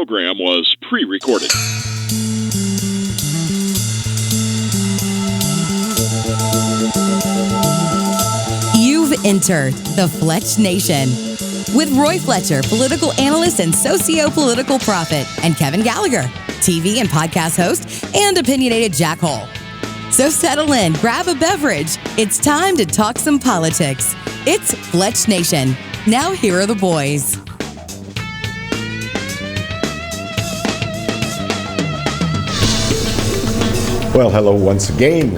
program was pre-recorded. You've entered the Fletch Nation with Roy Fletcher, political analyst and socio-political prophet, and Kevin Gallagher, TV and podcast host, and opinionated jackhole. So settle in, grab a beverage. It's time to talk some politics. It's Fletch Nation. Now here are the boys. Well, hello once again,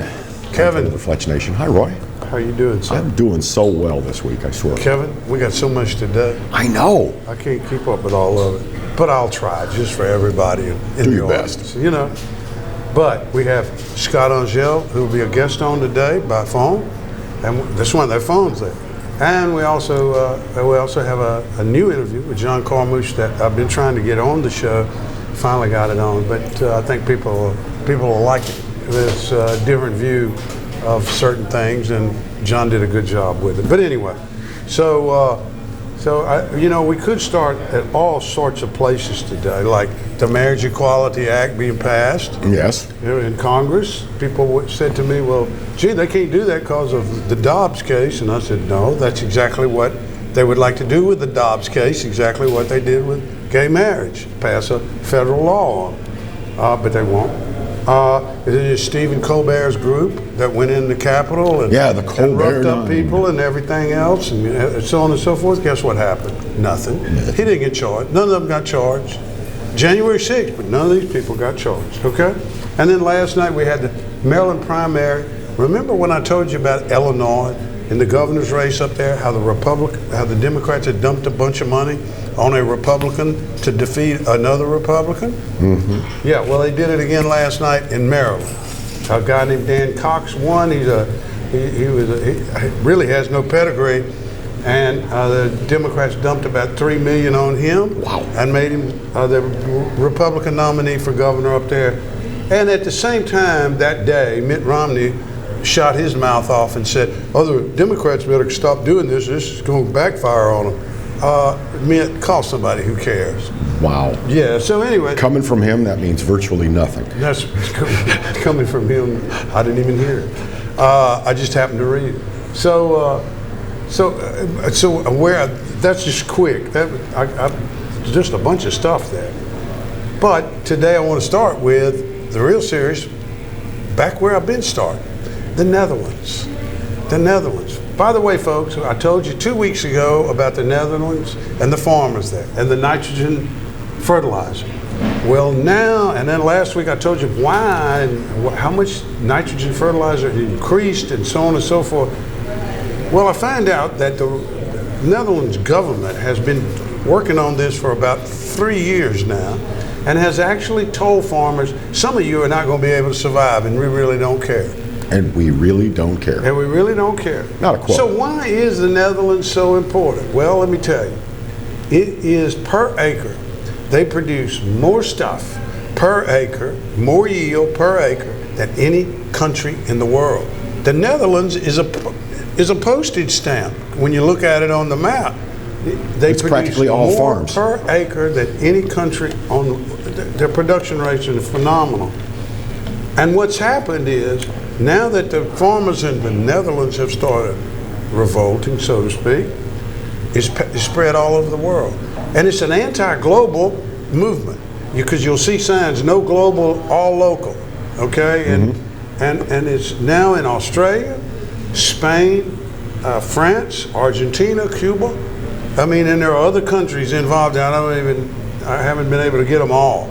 Kevin. The Fletch Nation. Hi, Roy. How you doing, sir? I'm doing so well this week, I swear. Kevin, we got so much today. I know. I can't keep up with all of it, but I'll try just for everybody in Do the your audience. best. You know. But we have Scott Angel, who will be a guest on today by phone, and that's one of their phones there. And we also have a new interview with John Carmouche that I've been trying to get on the show. Finally got it on, but I think people will like it. There's a different view of certain things, and John did a good job with it. But anyway, we could start at all sorts of places today, like the Marriage Equality Act being passed. Yes. In Congress. People said to me, well, gee, they can't do that because of the Dobbs case. And I said, no, that's exactly what they would like to do with the Dobbs case, exactly what they did with gay marriage, pass a federal law on. But they won't. It is Stephen Colbert's group that went in the Capitol and, the Colbert and roughed up 9. people and everything else and so on and so forth. Guess what happened? Nothing. He didn't get charged. None of them got charged. January 6th, but none of these people got charged, okay? And then last night we had the Maryland primary. Remember when I told you about Illinois in the governor's race up there, how the Democrats had dumped a bunch of money on a Republican to defeat another Republican? Mm-hmm. Yeah, well, they did it again last night in Maryland. A guy named Dan Cox won. He really has no pedigree, and the Democrats dumped about $3 million on him. Wow. And made him the Republican nominee for governor up there. And at the same time that day, Mitt Romney shot his mouth off and said, "Oh, the Democrats better stop doing this. This is going to backfire on them." Mitt, call somebody who cares. Wow. Yeah. So anyway, Coming from him, that means virtually nothing. that's coming from him. I didn't even hear it. I just happened to read it. So where that's just quick. Just a bunch of stuff there. But today I want to start with the real series. Back where I've been starting, the Netherlands. The Netherlands. By the way, folks, I told you 2 weeks ago about the Netherlands and the farmers there and the nitrogen fertilizer. Well, now, and then last week I told you why and how much nitrogen fertilizer increased and so on and so forth. Well, I find out that the Netherlands government has been working on this for about 3 years now and has actually told farmers, some of you are not going to be able to survive and we really don't care. And we really don't care. And we really don't care. Not a quote. So why is the Netherlands so important? Well, let me tell you. It is per acre. They produce more stuff per acre, more yield per acre than any country in the world. The Netherlands is a postage stamp. When you look at it on the map, they It's produce practically all more farms. per acre than any country on their production rates are phenomenal. And what's happened is, now that the farmers in the Netherlands have started revolting, so to speak, it's spread all over the world. And it's an anti-global movement because you'll see signs, no global, all local, okay? And it's now in Australia, Spain, France, Argentina, Cuba. I mean, and there are other countries involved. I haven't been able to get them all.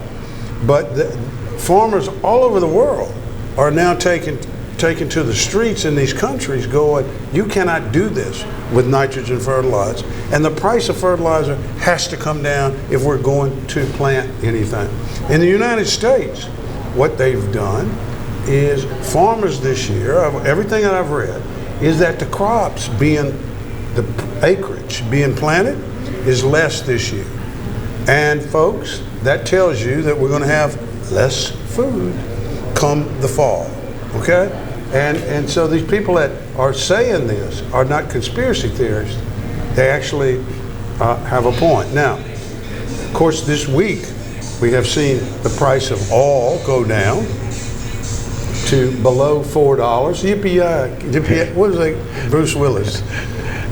But the farmers all over the world are now taken to the streets in these countries going, you cannot do this with nitrogen fertilizer. And the price of fertilizer has to come down if we're going to plant anything. In the United States, what they've done is farmers this year, everything that I've read, is that the crops the acreage being planted is less this year. And folks, that tells you that we're going to have less food come the fall, okay? And so these people that are saying this are not conspiracy theorists. They actually have a point. Now, of course, this week We have seen the price of oil go down to below $4. Yippee-yi, what is that? Bruce Willis.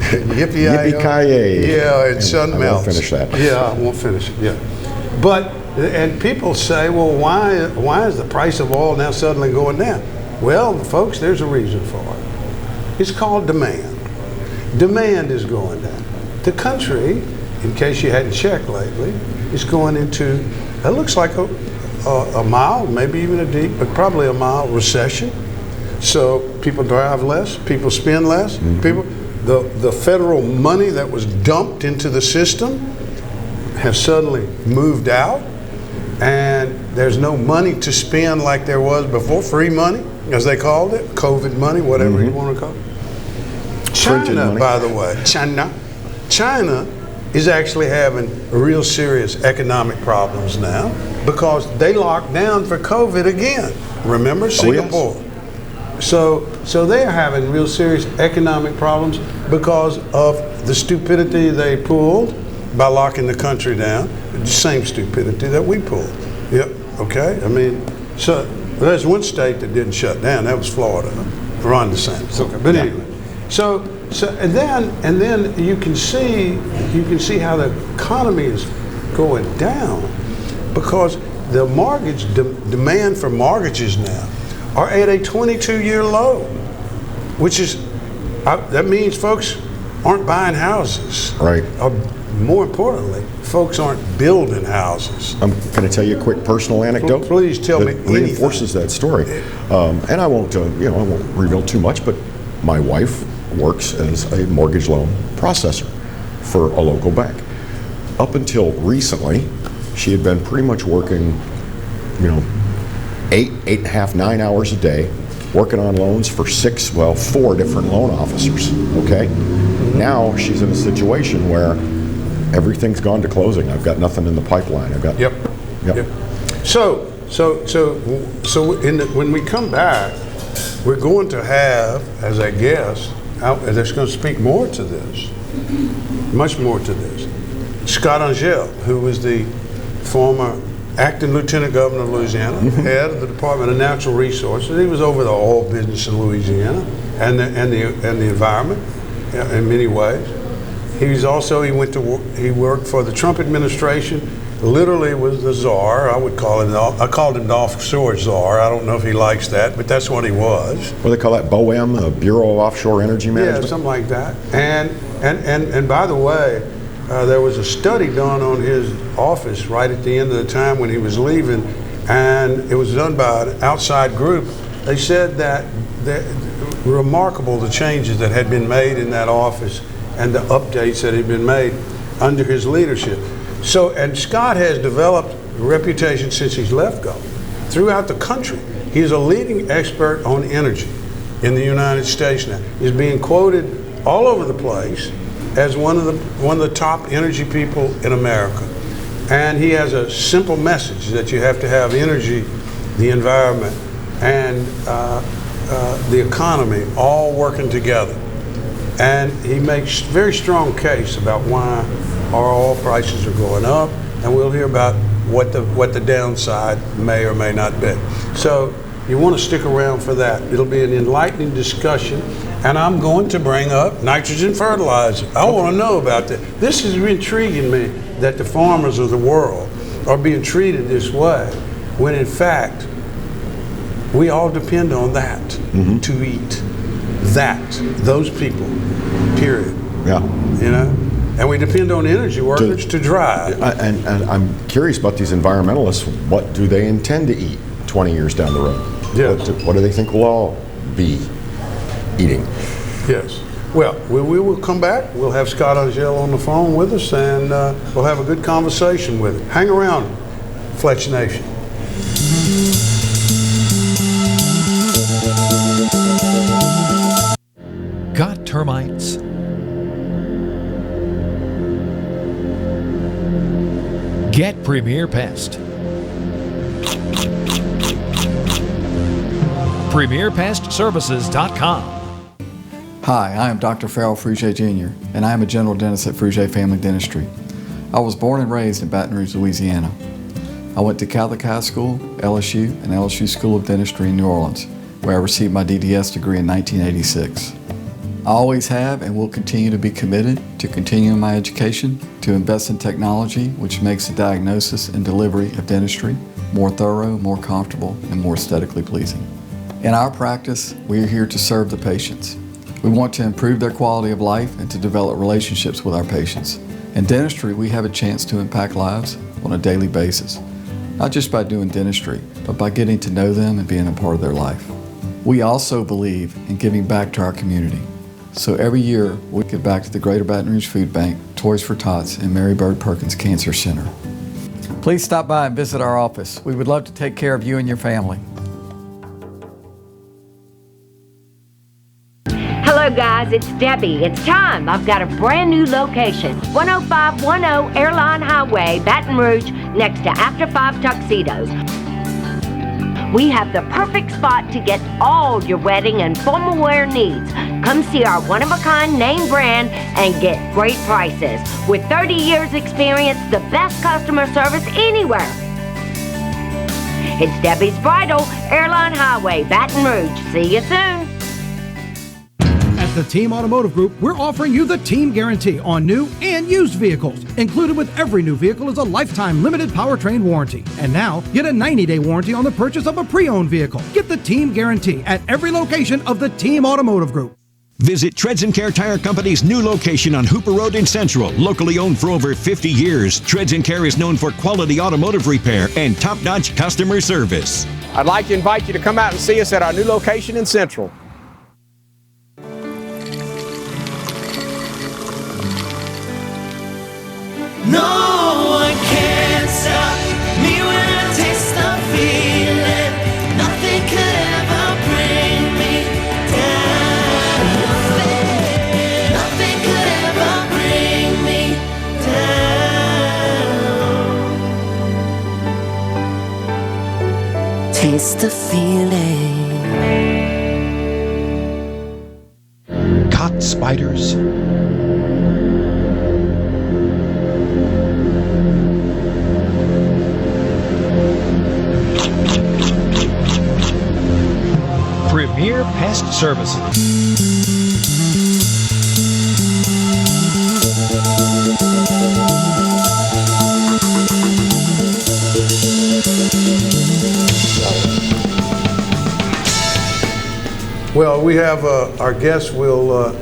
Yippee-ki-yay. Yeah, it sun melts. I won't finish that. Yeah, I won't finish it, yeah. But, and people say, well, why is the price of oil now suddenly going down? Well, folks, there's a reason for it. It's called demand. Demand is going down. The country, in case you hadn't checked lately, is going into, it looks like a mild, maybe even a deep, but probably a mild recession. So people drive less, people spend less, people, the federal money that was dumped into the system has suddenly moved out, and there's no money to spend like there was before, free money, as they called it, COVID money, whatever you want to call it. China, by the way, China is actually having real serious economic problems now because they locked down for COVID again. Remember, Singapore. Yes. So they are having real serious economic problems because of the stupidity they pulled by locking the country down. The same stupidity that we pulled. Yep. Okay. I mean, so there's one state that didn't shut down. That was Florida. Ron DeSantis. Okay. But anyway. So and then you can see how the economy is going down because the mortgage demand for mortgages now are at a 22-year low, which is that means folks aren't buying houses. Right. Or more importantly, folks aren't building houses. I'm going to tell you a quick personal anecdote. Please tell me anything. Reinforces that story, and I won't reveal too much, but my wife works as a mortgage loan processor for a local bank. Up until recently, she had been pretty much working, 8.5, 9 hours a day, working on loans for 4 different loan officers, okay? Now she's in a situation where everything's gone to closing. I've got nothing in the pipeline. Yep. So when we come back, we're going to have, as a guest, that's going to speak more to this, much more to this, Scott Angel, who was the former acting lieutenant governor of Louisiana, head of the Department of Natural Resources. He was over the oil business in Louisiana and the environment in many ways. He worked for the Trump administration. Literally was the czar. I called him the offshore czar. I don't know if he likes that, but that's what he was. What do they call that? BOEM, the Bureau of Offshore Energy Management? Yeah, something like that. And by the way, there was a study done on his office right at the end of the time when he was leaving, and it was done by an outside group. They said that remarkable the changes that had been made in that office and the updates that had been made under his leadership. So, and Scott has developed a reputation since he's left government throughout the country. He's a leading expert on energy in the United States now. He's being quoted all over the place as one of the top energy people in America. And he has a simple message that you have to have energy, the environment, and the economy all working together. And he makes very strong case about why our oil prices are going up, and we'll hear about what the downside may or may not be. So you want to stick around for that. It'll be an enlightening discussion, and I'm going to bring up nitrogen fertilizer. I want to know about that. This is intriguing me that the farmers of the world are being treated this way, when in fact we all depend on that to eat. Those people, period. Yeah. And we depend on energy workers to drive. And I'm curious about these environmentalists. What do they intend to eat 20 years down the road? Yes. What do they think we'll all be eating? Yes. Well, we will come back. We'll have Scott Angel on the phone with us, and we'll have a good conversation with him. Hang around, Fletch Nation. Got termites? Get Premier Pest. PremierPestServices.com. Hi, I am Dr. Farrell Frugier Jr., and I am a general dentist at Frugier Family Dentistry. I was born and raised in Baton Rouge, Louisiana. I went to Catholic High School, LSU, and LSU School of Dentistry in New Orleans, where I received my DDS degree in 1986. I always have and will continue to be committed to continuing my education, to invest in technology which makes the diagnosis and delivery of dentistry more thorough, more comfortable, and more aesthetically pleasing. In our practice, we are here to serve the patients. We want to improve their quality of life and to develop relationships with our patients. In dentistry, we have a chance to impact lives on a daily basis, not just by doing dentistry, but by getting to know them and being a part of their life. We also believe in giving back to our community. So every year, we give back to the Greater Baton Rouge Food Bank, Toys for Tots, and Mary Bird Perkins Cancer Center. Please stop by and visit our office. We would love to take care of you and your family. Hello guys, it's Debbie. It's time. I've got a brand new location. 10510 Airline Highway, Baton Rouge, next to After 5 Tuxedos. We have the perfect spot to get all your wedding and formal wear needs. Come see our one-of-a-kind name brand and get great prices. With 30 years experience, the best customer service anywhere. It's Debbie's Bridal, Airline Highway, Baton Rouge. See you soon. At the Team Automotive Group, we're offering you the Team Guarantee on new and used vehicles. Included with every new vehicle is a lifetime limited powertrain warranty. And now, get a 90-day warranty on the purchase of a pre-owned vehicle. Get the Team Guarantee at every location of the Team Automotive Group. Visit Treads & Care Tire Company's new location on Hooper Road in Central. Locally owned for over 50 years, Treads & Care is known for quality automotive repair and top-notch customer service. I'd like to invite you to come out and see us at our new location in Central. No one can stop me when I taste the feeling. Nothing could ever bring me down. Nothing could ever bring me down. Taste the feeling. Caught spiders. Premier Pest Services. Well, we have our guests will,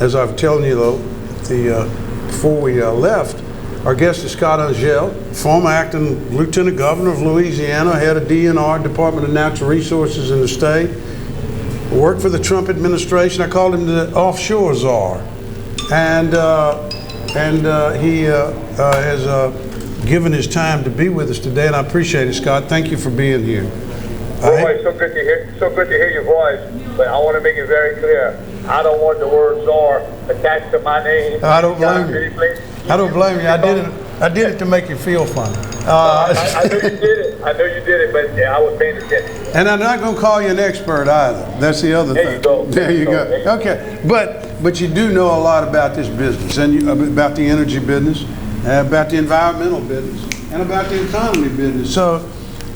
as I've telling you though, before we left, our guest is Scott Angel, former acting lieutenant governor of Louisiana, head of DNR, Department of Natural Resources in the state. Worked for the Trump administration. I called him the offshore czar, and he has given his time to be with us today, and I appreciate it, Scott. Thank you for being here. Roy, so good to hear your voice. But I want to make it very clear. I don't want the word czar attached to my name. I don't blame you. I don't blame you. I did it to make you feel funny. I know you did it. I know you did it, but yeah, I was paying attention. And I'm not going to call you an expert either. That's the other thing. There you go. There you go. Okay, but you do know a lot about this business, and about the energy business, about the environmental business, and about the economy business. So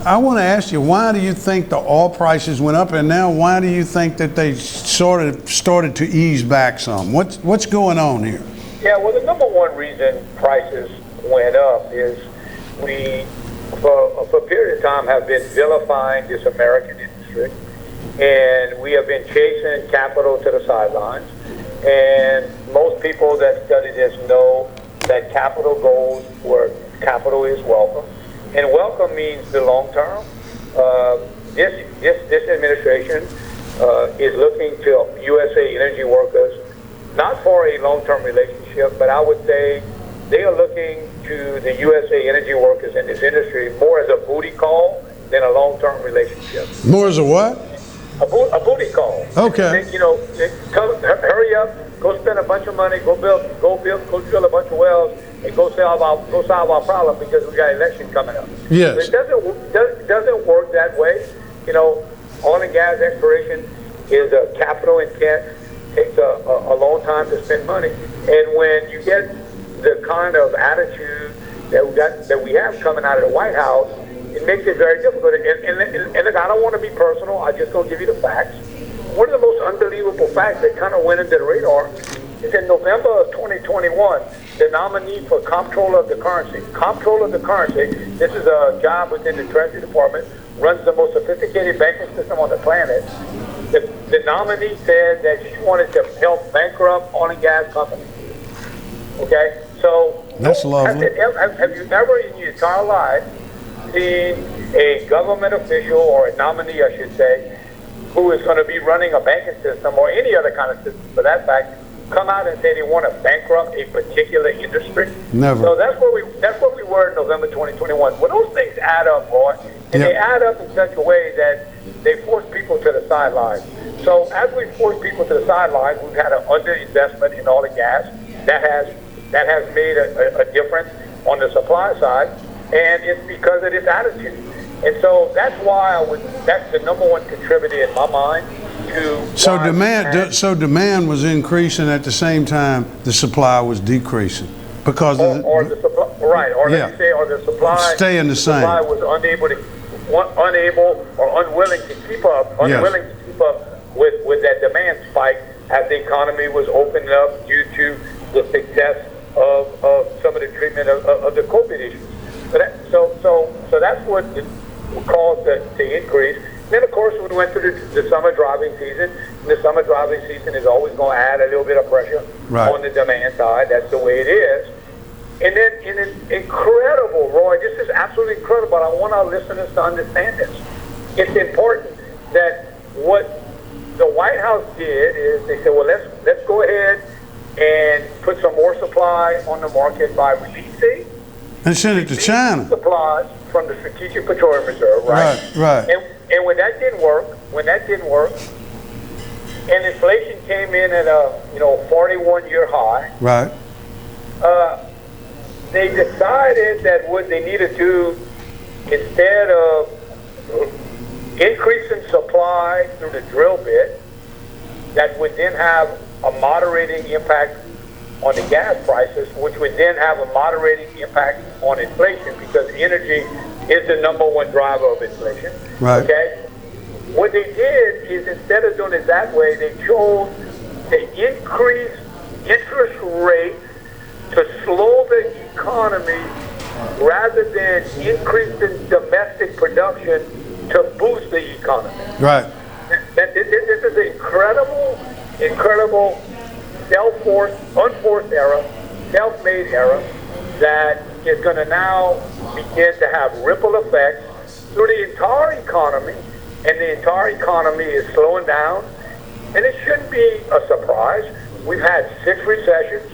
I want to ask you, why do you think the oil prices went up, and now why do you think that they sort of started to ease back some? What's going on here? Yeah, well, the number one reason prices went up is we, for a period of time, have been vilifying this American industry, and we have been chasing capital to the sidelines. And most people that study this know that capital goes where capital is welcome, and welcome means the long term. This administration is looking to USA Energy workers, not for a long-term relationship, but I would say they are looking to the USA Energy workers in this industry more as a booty call than a long-term relationship. More as a what? A booty call. Okay. Hurry up, go spend a bunch of money, go drill a bunch of wells, and go solve our problem because we got election coming up. Yes. It doesn't work that way. Oil and gas exploration is a capital intent. Takes a long time to spend money, and when you get the kind of attitude that we have coming out of the White House, it makes it very difficult. And look, I don't want to be personal. I just gonna give you the facts. One of the most unbelievable facts that kind of went under the radar is in November of 2021, the nominee for Comptroller of the Currency. Comptroller of the Currency, this is a job within the Treasury Department, runs the most sophisticated banking system on the planet. The nominee said that she wanted to help bankrupt oil and gas companies. Okay? So, that's lovely. Have you ever in your entire life seen a government official, or a nominee, I should say, who is going to be running a banking system or any other kind of system for that fact, come out and say they want to bankrupt a particular industry? Never. So that's where we were in November 2021. When those things add up, Roy, and they add up in such a way that they force people to the sidelines. So as we force people to the sidelines, we've had an underinvestment in oil and gas that has made a difference on the supply side, and it's because of this attitude. And so that's why that's the number one contributor in my mind to. So demand was increasing at the same time the supply was decreasing because or the supply, right? Or let me say, or the supply staying the same. Supply was unable or unwilling to keep up, with that demand spike as the economy was opening up due to the success of some of the treatment of the COVID issues. So that's what caused the increase. Then, of course, we went through the summer driving season. And the summer driving season is always going to add a little bit of pressure on the demand side. That's the way it is. And then, incredible, Roy, this is absolutely incredible. I want our listeners to understand this. It's important that what the White House did is they said, well, let's go ahead and put some more supply on the market by releasing and send it to China. Supplies from the Strategic Petroleum Reserve, right? Right. And when that didn't work, and inflation came in at a 41-year high, right? They decided that what they needed to, instead of increasing supply through the drill bit, that would then have a moderating impact on the gas prices, which would then have a moderating impact on inflation, because energy is the number one driver of inflation. Right. Okay? What they did is, instead of doing it that way, they chose to increase interest rates to slow the economy rather than increasing domestic production to boost the economy. Right. This is an incredible unforced error, self-made error that is going to now begin to have ripple effects through the entire economy, and the entire economy is slowing down. And it shouldn't be a surprise. We've had 6 recessions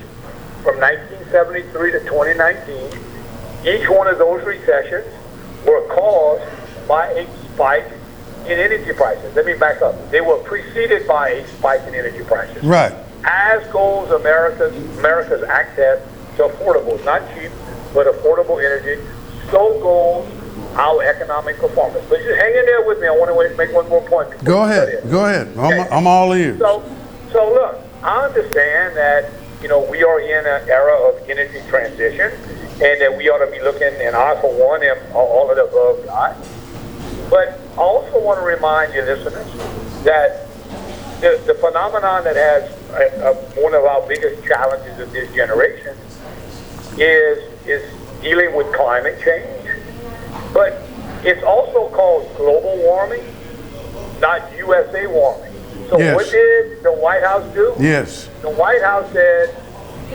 from 1973 to 2019. Each one of those recessions were caused by a spike in energy prices. Let me back up. They were preceded by a spike in energy prices. Right. As goes America's access to affordable, not cheap, but affordable energy, so goes our economic performance. But just hang in there with me. I want to make one more point. Go ahead. I'm all ears. So look, I understand that we are in an era of energy transition, and that we ought to be looking, and I for one am all of the above guys. But I also want to remind your listeners that the phenomenon that has one of our biggest challenges of this generation is dealing with climate change. But it's also called global warming, not USA warming. So what did the White House do? Yes. The White House said,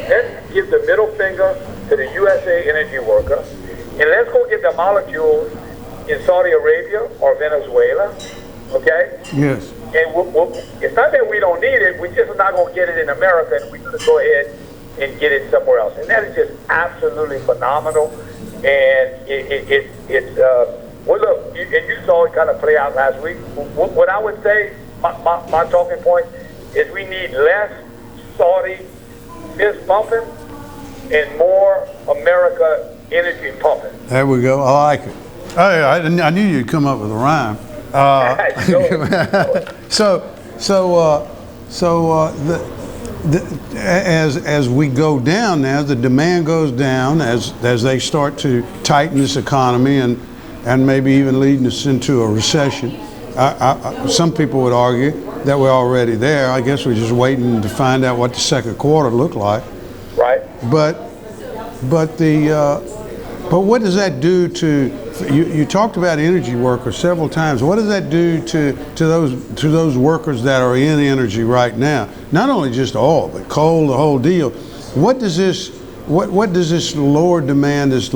let's give the middle finger to the USA energy worker, and let's go get the molecules in Saudi Arabia or Venezuela, okay? Yes. And it's not that we don't need it, we're just not going to get it in America, and we're going to go ahead and get it somewhere else. And that is just absolutely phenomenal. And it's well, look, and you saw it kind of play out last week. What I would say, my talking point, is we need less Saudi fist pumping and more America energy pumping. There we go. I like it. Hey, I knew you'd come up with a rhyme. As we go down now, the demand goes down as they start to tighten this economy, and and maybe even leading us into a recession. Some people would argue that we're already there. I guess we're just waiting to find out what the second quarter looked like. Right. But what does that do to you talked about energy workers several times. What does that do to those workers that are in energy right now? Not only just oil, but coal, the whole deal. What does this lower demand, as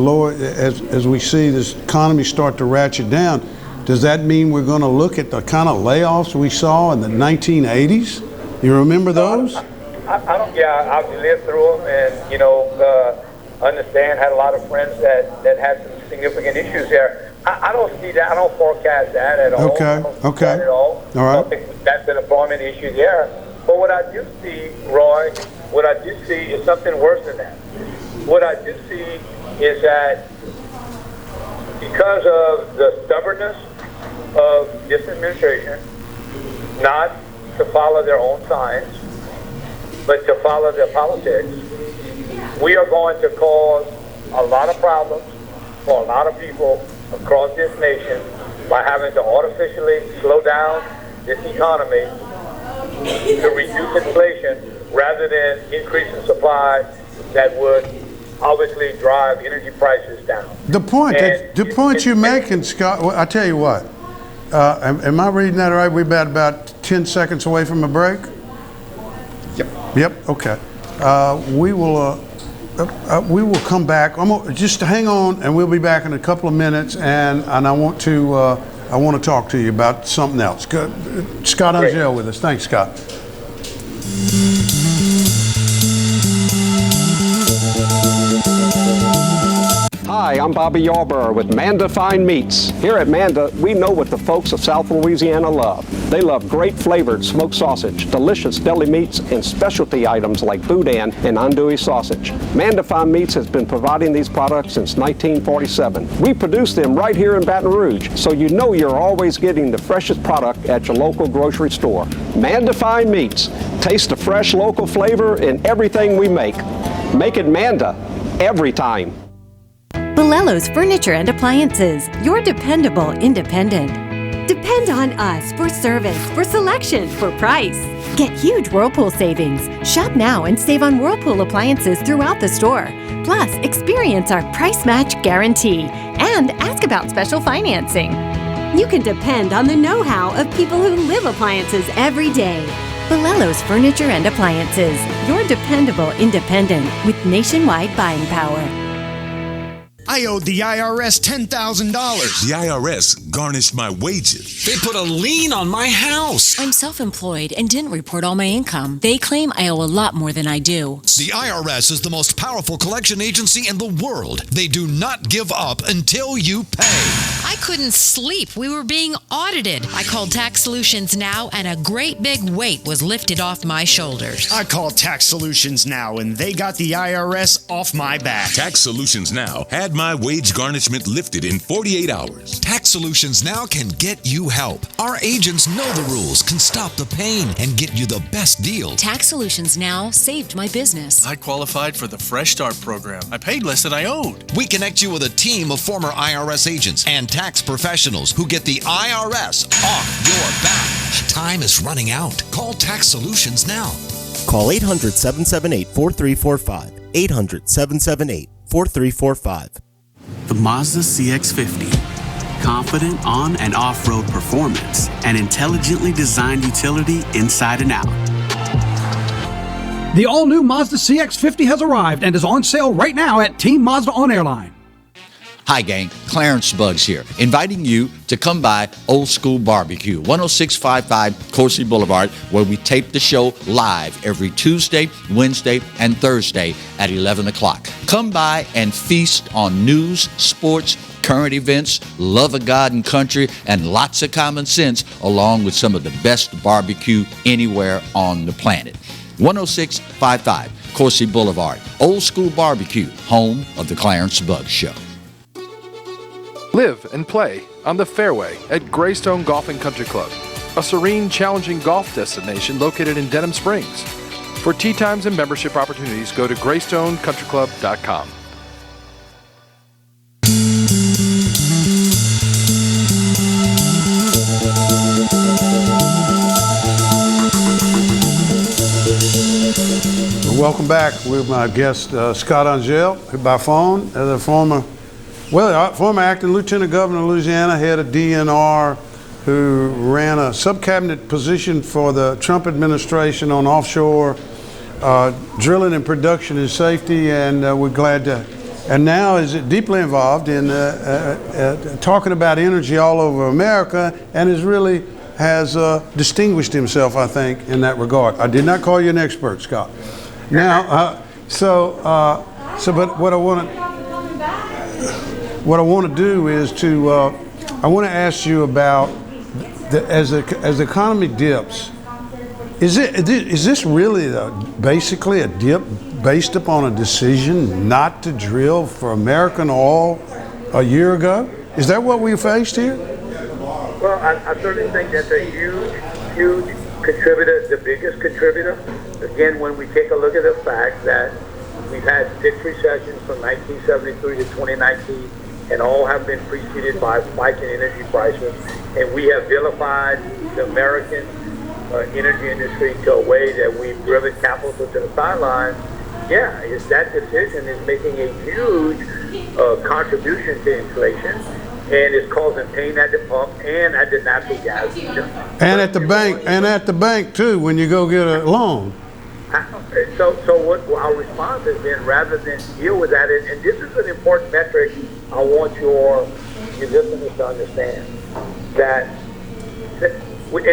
we see this economy start to ratchet down? Does that mean we're going to look at the kind of layoffs we saw in the 1980s? You remember those? I don't. Yeah, I've lived through them, and understand. Had a lot of friends that had some significant issues there. I don't see that. I don't forecast that at all. Okay. That at all. All right. I think that's an employment issue there. But what I do see, Roy, is something worse than that. What I do see is that because of the stubbornness of this administration, not to follow their own science, but to follow their politics, we are going to cause a lot of problems for a lot of people across this nation by having to artificially slow down this economy to reduce inflation rather than increasing supply that would obviously drive energy prices down. The point you're making, Scott, well, I tell you what, am I reading that right? We're about 10 seconds away from a break? Yep, okay. We will come back. Just hang on, and we'll be back in a couple of minutes, and I want to talk to you about something else. Good. Scott Angel with us. Thanks, Scott. Hi, I'm Bobby Yarborough with Manda Fine Meats. Here at Manda, we know what the folks of South Louisiana love. They love great flavored smoked sausage, delicious deli meats, and specialty items like boudin and andouille sausage. Manda Fine Meats has been providing these products since 1947. We produce them right here in Baton Rouge, so you know you're always getting the freshest product at your local grocery store. Manda Fine Meats. Taste the fresh local flavor in everything we make. Make it Manda every time. Bolello's Furniture and Appliances, your dependable independent. Depend on us for service, for selection, for price. Get huge Whirlpool savings. Shop now and save on Whirlpool appliances throughout the store. Plus, experience our price match guarantee and ask about special financing. You can depend on the know-how of people who live appliances every day. Bolello's Furniture and Appliances, your dependable independent with nationwide buying power. I owed the IRS $10,000. The IRS garnished my wages. They put a lien on my house. I'm self-employed and didn't report all my income. They claim I owe a lot more than I do. The IRS is the most powerful collection agency in the world. They do not give up until you pay. I couldn't sleep. We were being audited. I called Tax Solutions Now, and a great big weight was lifted off my shoulders. I called Tax Solutions Now, and they got the IRS off my back. Tax Solutions Now had my wage garnishment lifted in 48 hours. Tax Solutions Now can get you help. Our agents know the rules, can stop the pain, and get you the best deal. Tax Solutions Now saved my business. I qualified for the Fresh Start program. I paid less than I owed. We connect you with a team of former IRS agents and tax professionals who get the IRS off your back. Time is running out. Call Tax Solutions now. Call 800-778-4345. 800-778-4345. The Mazda CX-50. Confident on- and off-road performance and intelligently designed utility inside and out. The all-new Mazda CX-50 has arrived and is on sale right now at Team Mazda on Airline. Hi gang, Clarence Buggs here, inviting you to come by Old School Barbecue, 10655 Coursey Boulevard, where we tape the show live every Tuesday, Wednesday, and Thursday at 11 o'clock. Come by and feast on news, sports, current events, love of God and country, and lots of common sense, along with some of the best barbecue anywhere on the planet. 10655 Coursey Boulevard, Old School Barbecue, home of the Clarence Buggs Show. Live and play on the fairway at Greystone Golf and Country Club, a serene, challenging golf destination located in Denham Springs. For tee times and membership opportunities, go to greystonecountryclub.com. Welcome back with my guest, Scott Angel, who by phone, the former acting lieutenant governor of Louisiana, head of DNR, who ran a sub-cabinet position for the Trump administration on offshore drilling and production and safety, and we're glad to, and now is deeply involved in talking about energy all over America, and has distinguished himself, I think, in that regard. I did not call you an expert, Scott. Now, but what I want to do is I want to ask you about as the economy dips. Is this really basically a dip based upon a decision not to drill for American oil a year ago? Is that what we faced here? Well, I certainly think that's a huge contributor, the biggest contributor. Again, when we take a look at the fact that we've had 6 recessions from 1973 to 2019, and all have been preceded by spiking energy prices, and we have vilified the American energy industry to a way that we've driven capital to the sidelines. Yeah, that decision is making a huge contribution to inflation, and it's causing pain at the pump and at the natural gas meter. And at the bank too, when you go get a loan. So what our response has been, rather than deal with that, and this is an important metric I want your listeners to understand, and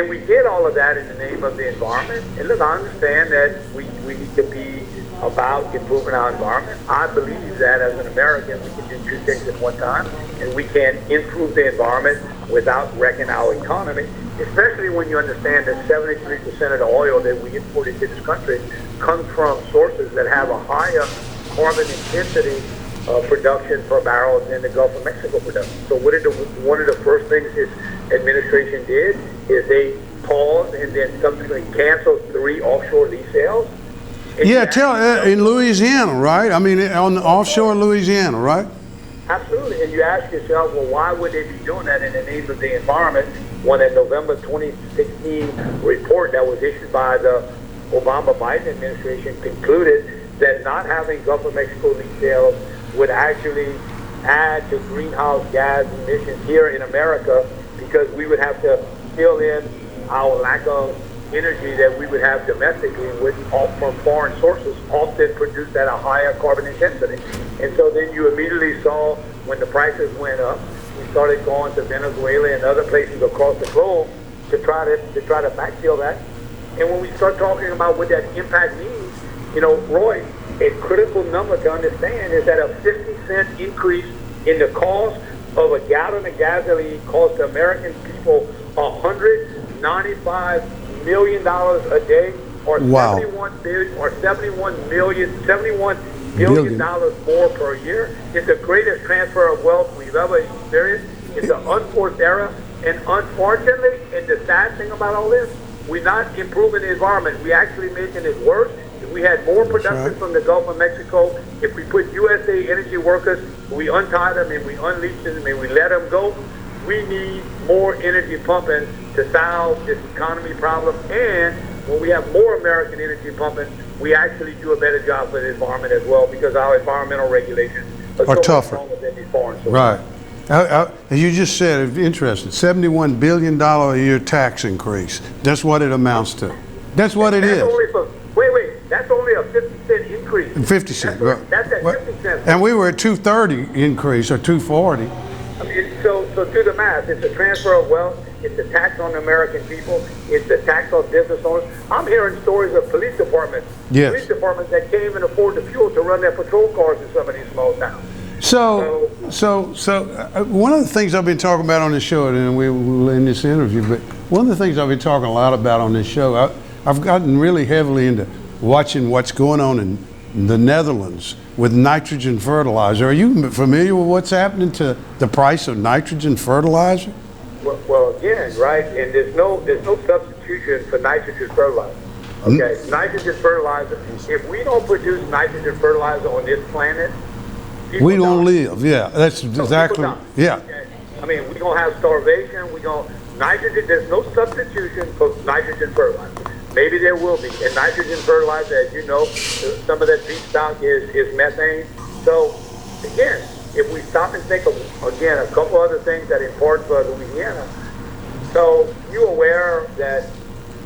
we did all of that in the name of the environment. And look, I understand that we need to be about improving our environment. I believe that as an American, we can do 2 things at one time, and we can improve the environment without wrecking our economy, especially when you understand that 73% of the oil that we import into this country comes from sources that have a higher carbon intensity production per barrel than the Gulf of Mexico production. So one of the first things this administration did is they paused and then subsequently canceled 3 offshore lease sales. Yeah, in Louisiana, right? I mean, on the offshore Louisiana, right? Absolutely. And you ask yourself, well, why would they be doing that in the name of the environment when a November 2016 report that was issued by the Obama-Biden administration concluded that not having Gulf of Mexico lease sales would actually add to greenhouse gas emissions here in America, because we would have to fill in our lack of energy that we would have domestically, which from foreign sources often produced at a higher carbon intensity. And so then you immediately saw, when the prices went up, we started going to Venezuela and other places across the globe to try to backfill that. And when we start talking about what that impact means, Roy, a critical number to understand is that a 50-cent increase in the cost of a gallon of gasoline costs the American people $195 million a day, or wow. $71 billion more per year. It's the greatest transfer of wealth we've ever experienced. It's an unforced error, and unfortunately, and the sad thing about all this, we're not improving the environment. We're actually making it worse. If we had more production from the Gulf of Mexico, if we put USA energy workers, we untie them and we unleash them and we let them go, we need more energy pumping to solve this economy problem. And when we have more American energy pumping, we actually do a better job for the environment as well, because our environmental regulations are tougher than these foreign sources. Right. As you just said, it's interesting, $71 billion a year tax increase. That's what it amounts to. That's what it is. That's only a 50-cent increase. 50 cents. That's at 50 cents. And we were at 230 increase, or 240. I mean, so do the math. It's a transfer of wealth. It's a tax on the American people. It's a tax on business owners. I'm hearing stories of police departments. Yes. Police departments that can't even afford the fuel to run their patrol cars in some of these small towns. So one of the things I've been talking about on this show, and we will end this interview, but one of the things I've been talking a lot about on this show, I've gotten really heavily into watching what's going on in the Netherlands with nitrogen fertilizer. Are you familiar with what's happening to the price of nitrogen fertilizer? Well, again, right, and there's no substitution for nitrogen fertilizer. Okay, Nitrogen fertilizer. If we don't produce nitrogen fertilizer on this planet, we don't live. Yeah, that's exactly. Yeah. Okay. I mean, we're gonna have starvation. Nitrogen. There's no substitution for nitrogen fertilizer. Maybe there will be. And nitrogen fertilizer, as you know, some of that feedstock is methane. So, again, if we stop and think of, again, a couple other things that are important for Louisiana. So, you aware that,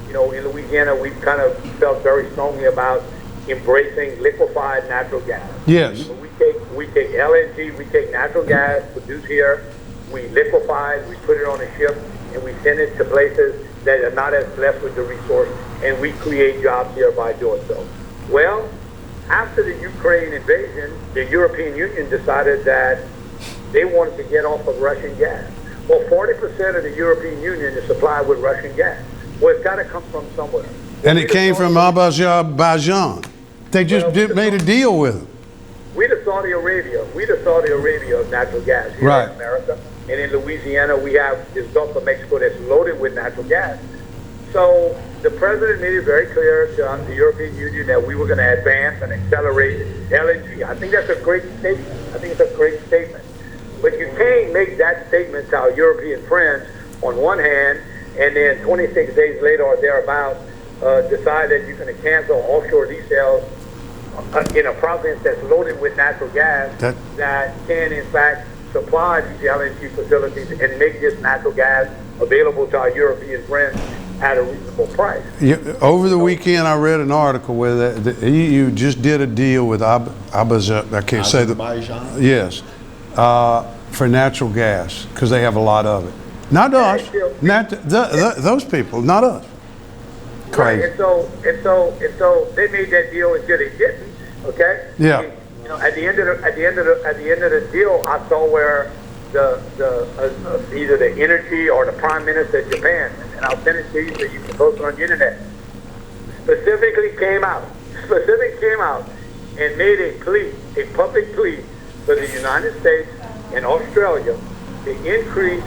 in Louisiana, we've kind of felt very strongly about embracing liquefied natural gas. Yes. We take LNG, we take natural gas produced here, we liquefy it, we put it on a ship, and we send it to places that are not as blessed with the resource, and we create jobs here by doing so. Well, after the Ukraine invasion, the European Union decided that they wanted to get off of Russian gas. Well, 40% of the European Union is supplied with Russian gas. Well, it's got to come from somewhere. And it came from Azerbaijan. They just made a deal with them. We the Saudi Arabia of natural gas here in America. And in Louisiana, we have this Gulf of Mexico that's loaded with natural gas. So the president made it very clear to the European Union that we were going to advance and accelerate LNG. I think that's a great statement. But you can't make that statement to our European friends on one hand, and then 26 days later or thereabouts, decide that you're going to cancel offshore lease sales in a province that's loaded with natural gas that can, in fact, supply these LNG facilities and make this natural gas available to our European friends at a reasonable price. Over the weekend, I read an article where the EU just did a deal with Azerbaijan. I can't say the yes, for natural gas because they have a lot of it. Not us, those people, not us. Crazy. Right, and so they made that deal until they didn't. Okay. Yeah. At the end of the deal, I saw where either the energy or the prime minister of Japan, and I'll send it to you so you can post it on the internet, specifically came out and made a public plea for the United States and Australia to increase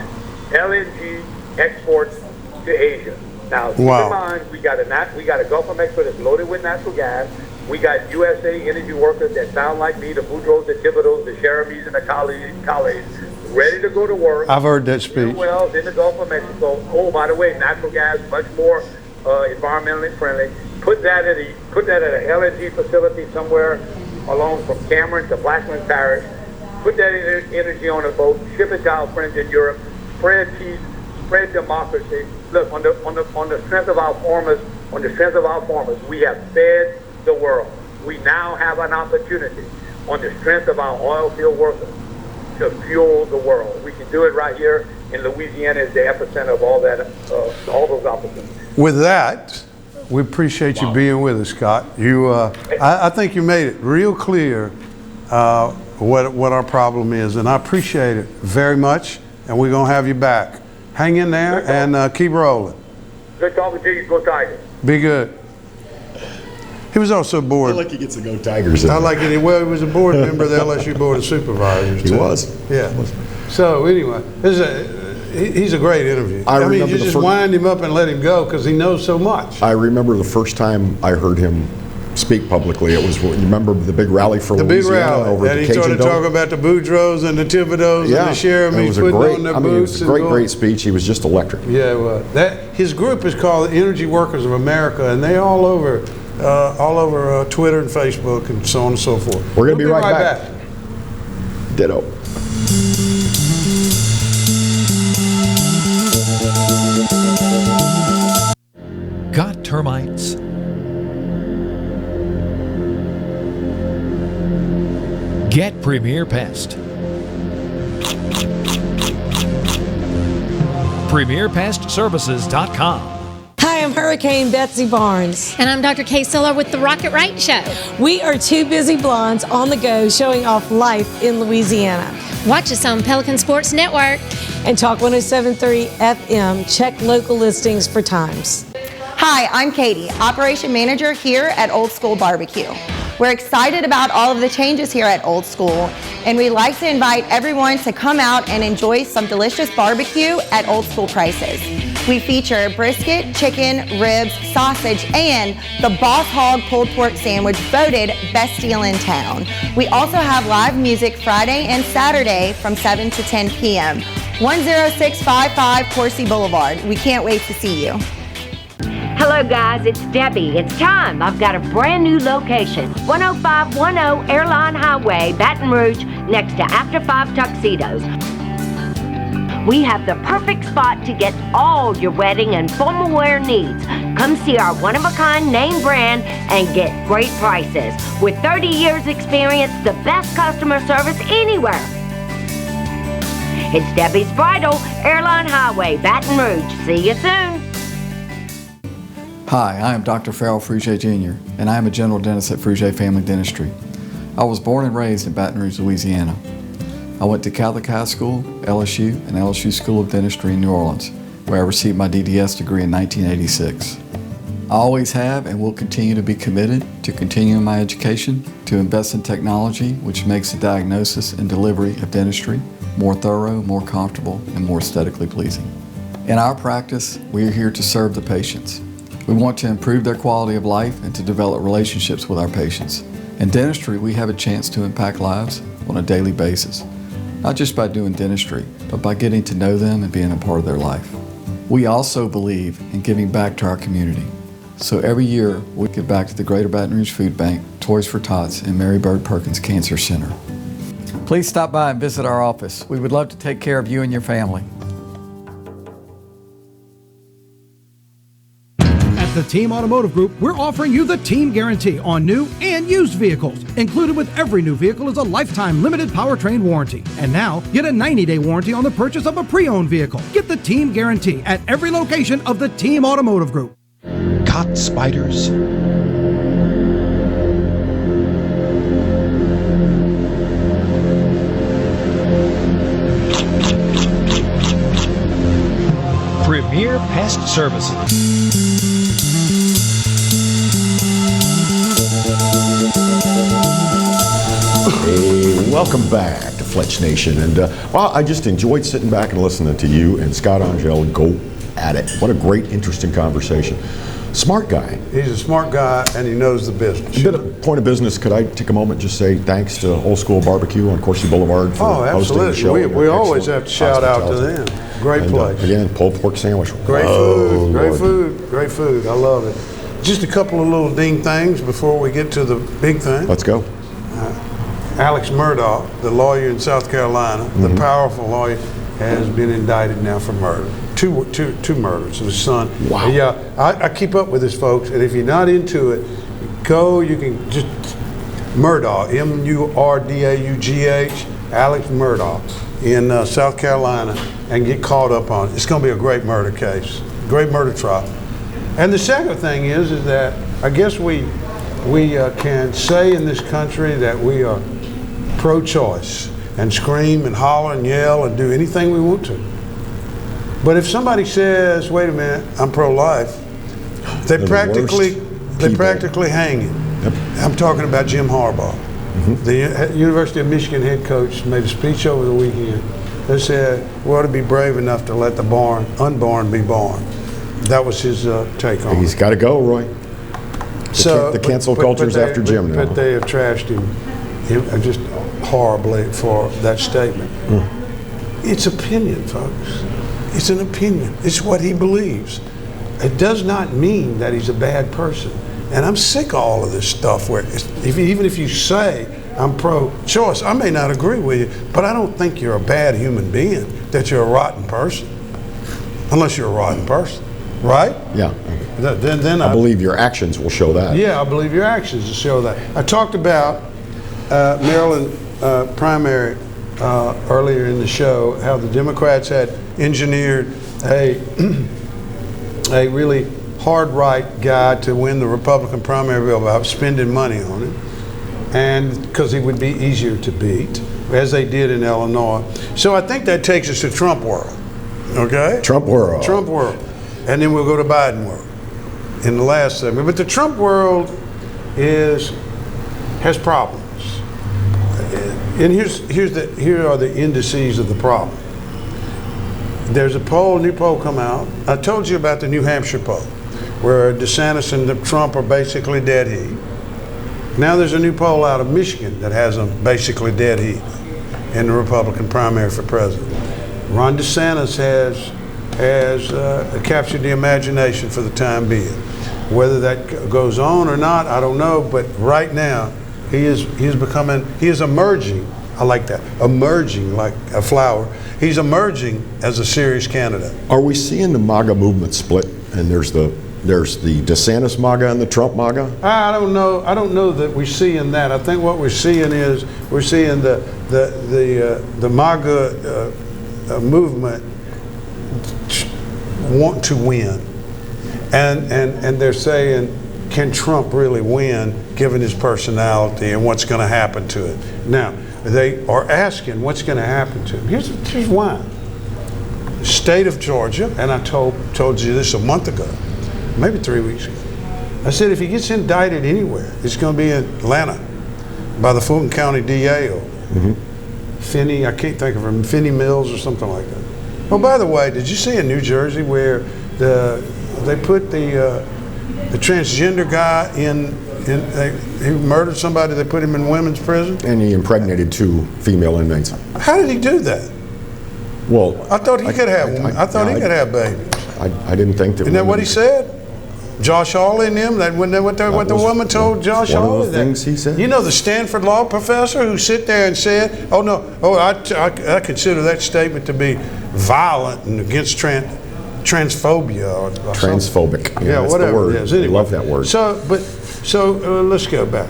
LNG exports to Asia. Now, keep in mind, we got a Gulf of Mexico that's loaded with natural gas. We got USA energy workers that sound like me, the Boudreaux, the Thibodeaux, the Cheremies, and the colleagues, ready to go to work. I've heard that speech. Wells in the Gulf of Mexico. Oh, by the way, natural gas much more environmentally friendly. Put that at an LNG facility somewhere along from Cameron to Blackman Parish. Put that energy on a boat. Ship it to our friends in Europe. Spread peace. Spread democracy. Look, on the strength of our farmers, we have fed the world. We now have an opportunity on the strength of our oil field workers to fuel the world. We can do it right here in Louisiana is the epicenter of all those opportunities. With that, we appreciate you being with us, Scott. I think you made it real clear what our problem is, and I appreciate it very much, and we're going to have you back. Hang in there and keep rolling. Good talking to you. Go Tigers. Be good. He was also board. I feel like he gets to go Tigers. I like it. Well, he was a board member of the LSU Board of Supervisors. He was. Yeah. So anyway, he's a great interview. I mean, you just wind him up and let him go because he knows so much. I remember the first time I heard him speak publicly. It was, you remember the big rally for Louisiana over at the Cajun Dome? And he started talking about the Boudreaux and the Thibodeaux and the Cheremies putting on their boots. It was a great speech. He was just electric. Yeah, well, his group is called the Energy Workers of America, and they're all over Twitter and Facebook and so on and so forth. We're going to be right back. Ditto. Got termites? Get Premier Pest. PremierPestServices.com. Hi, I'm Hurricane Betsy Barnes. And I'm Dr. Kay Siller with the Rocket Right Show. We are two busy blondes on the go showing off life in Louisiana. Watch us on Pelican Sports Network. And Talk 107.3 FM. Check local listings for times. Hi, I'm Katie, Operation Manager here at Old School Barbecue. We're excited about all of the changes here at Old School, and we'd like to invite everyone to come out and enjoy some delicious barbecue at Old School prices. We feature brisket, chicken, ribs, sausage, and the Boss Hog pulled pork sandwich voted best deal in town. We also have live music Friday and Saturday from 7 to 10 p.m. 10655 Coursey Boulevard. We can't wait to see you. Hello guys, it's Debbie. It's time. I've got a brand new location. 10510 Airline Highway, Baton Rouge, next to After 5 Tuxedos. We have the perfect spot to get all your wedding and formal wear needs. Come see our one-of-a-kind name brand and get great prices. With 30 years experience, the best customer service anywhere. It's Debbie's Bridal, Airline Highway, Baton Rouge. See you soon. Hi, I am Dr. Farrell Frugier Jr., and I am a general dentist at Frugier Family Dentistry. I was born and raised in Baton Rouge, Louisiana. I went to Catholic High School, LSU, and LSU School of Dentistry in New Orleans, where I received my DDS degree in 1986. I always have and will continue to be committed to continuing my education, to invest in technology which makes the diagnosis and delivery of dentistry more thorough, more comfortable, and more aesthetically pleasing. In our practice, we are here to serve the patients. We want to improve their quality of life and to develop relationships with our patients. In dentistry, we have a chance to impact lives on a daily basis, not just by doing dentistry, but by getting to know them and being a part of their life. We also believe in giving back to our community. So every year, we give back to the Greater Baton Rouge Food Bank, Toys for Tots, and Mary Bird Perkins Cancer Center. Please stop by and visit our office. We would love to take care of you and your family. At the Team Automotive Group, we're offering you the Team Guarantee on new and used vehicles. Included with every new vehicle is a lifetime limited powertrain warranty. And now, get a 90-day warranty on the purchase of a pre-owned vehicle. Get the Team Guarantee at every location of the Team Automotive Group. Caught spiders? Premier Pest Services. Hey, welcome back to Fletch Nation. And well, I just enjoyed sitting back and listening to you and Scott Angel go at it. What a great, interesting conversation. Smart guy. He's a smart guy, and he knows the business. A bit of point of business. Could I take a moment and just say thanks to Old School Barbecue on Coursey Boulevard for hosting the show? We always have to shout out to them. Great place. Again, pulled pork sandwich. Great food. Great food. Great food. I love it. Just a couple of little ding things before we get to the big thing. Let's go. Alex Murdaugh, the lawyer in South Carolina, the powerful lawyer, has been indicted now for murder. Two murders of his son. Wow. Yeah, I keep up with this, folks, and if you're not into it, you can just Murdaugh, M-U-R-D-A-U-G-H, Alex Murdaugh in South Carolina, and get caught up on it. It's going to be a great murder case, great murder trial. And the second thing is that I guess we can say in this country that we are pro-choice and scream and holler and yell and do anything we want to. But if somebody says, wait a minute, I'm pro-life, they practically hang him. Yep. I'm talking about Jim Harbaugh. Mm-hmm. The University of Michigan head coach made a speech over the weekend. They said, we ought to be brave enough to let the unborn be born. That was his take on it. He's got to go, Roy. The cancel culture is after Jim now. But they have trashed him just horribly for that statement. It's opinion, folks. It's an opinion. It's what he believes. It does not mean that he's a bad person. And I'm sick of all of this stuff where even if you say I'm pro-choice, I may not agree with you, but I don't think you're a bad human being, that you're a rotten person. Unless you're a rotten person, right? Yeah. Then I believe your actions will show that. Yeah, I believe your actions will show that. I talked about Maryland primary earlier in the show, how the Democrats had engineered a really hard right guy to win the Republican primary bill by spending money on it, and because he would be easier to beat, as they did in Illinois. So I think that takes us to Trump world, okay? Trump world. Trump world. And then we'll go to Biden world in the last segment. But the Trump world has problems. And here are the indices of the problem. There's a new poll come out. I told you about the New Hampshire poll, where DeSantis and Trump are basically dead heat. Now there's a new poll out of Michigan that has them basically dead heat in the Republican primary for president. Ron DeSantis has has captured the imagination for the time being. Whether that goes on or not, I don't know. But right now, he is emerging. I like that. Emerging like a flower. He's emerging as a serious candidate. Are we seeing the MAGA movement split? And there's the DeSantis MAGA and the Trump MAGA? I don't know. I don't know that we're seeing that. I think what we're seeing is we're seeing the MAGA movement want to win, and they're saying, can Trump really win given his personality and what's going to happen to it? Now they are asking what's going to happen to him. Here's why. State of Georgia, and I told you this a month ago, maybe 3 weeks ago. I said if he gets indicted anywhere, it's going to be in Atlanta by the Fulton County DA or Finney, I can't think of him, Finney Mills or something like that. Oh, by the way, did you see in New Jersey where they put the transgender guy he murdered somebody, they put him in women's prison? And he impregnated 2 female inmates. How did he do that? Well, I thought he could have he could have babies. I didn't think that. Isn't that what he said? Josh Hawley and them, what the woman told Josh Hawley? One of the things he said. You know the Stanford law professor who sit there and said, I consider that statement to be violent and against transphobia or transphobic. Yeah, whatever it is. Anyway, I love that word. So let's go back.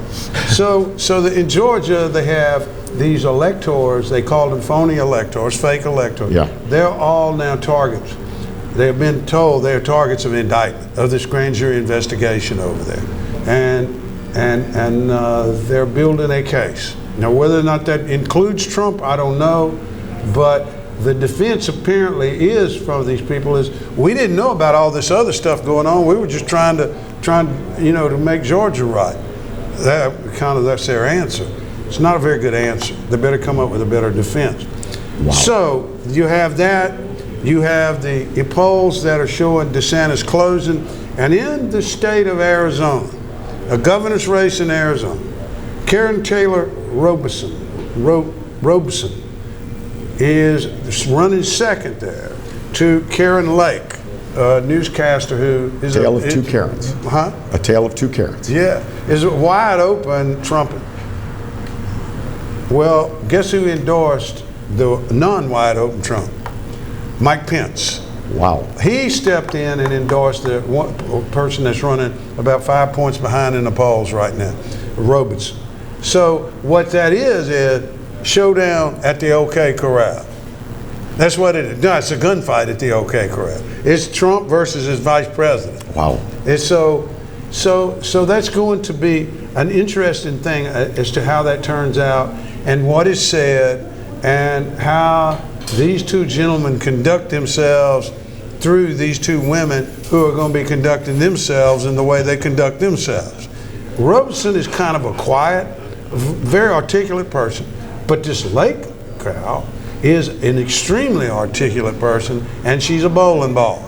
So in Georgia they have these electors. They call them phony electors, fake electors. Yeah. They're all now targets. They've been told they're targets of indictment of this grand jury investigation over there, and they're building a case. Now, whether or not that includes Trump, I don't know, but the defense apparently is from these people is we didn't know about all this other stuff going on. We were just trying to make Georgia right. That's their answer. It's not a very good answer. They better come up with a better defense. Wow. So you have that. You have the polls that are showing DeSantis closing, and in the state of Arizona, a governor's race in Arizona, Karen Taylor Robeson is running second there to Karen Lake, a newscaster who is Tale of two Karens. Huh? A tale of 2 Karens. Yeah, is wide open trumpet. Well, guess who endorsed the non-wide open Trump? Mike Pence. Wow. He stepped in and endorsed the one person that's running about 5 points behind in the polls right now, Robeson. So what that is showdown at the OK Corral. That's what it is. No, it's a gunfight at the OK Corral. It's Trump versus his vice president. Wow. And so that's going to be an interesting thing as to how that turns out and what is said and how these 2 gentlemen conduct themselves through these 2 women who are going to be conducting themselves in the way they conduct themselves. Robeson is kind of a quiet, very articulate person, but this Lake gal is an extremely articulate person, and she's a bowling ball.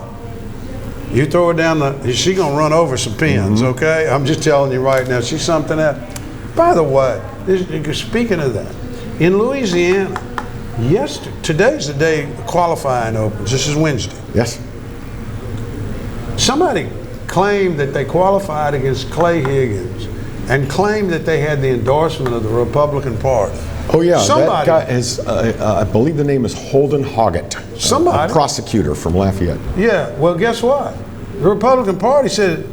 You throw her down she's going to run over some pins, okay? I'm just telling you right now, she's something else. By the way, speaking of that, in Louisiana, today's the day qualifying opens. This is Wednesday. Yes. Somebody claimed that they qualified against Clay Higgins and claimed that they had the endorsement of the Republican Party. Oh yeah, somebody, that guy is, I believe the name is Holden Hoggett. Somebody. A prosecutor from Lafayette. Yeah, well guess what? The Republican Party said,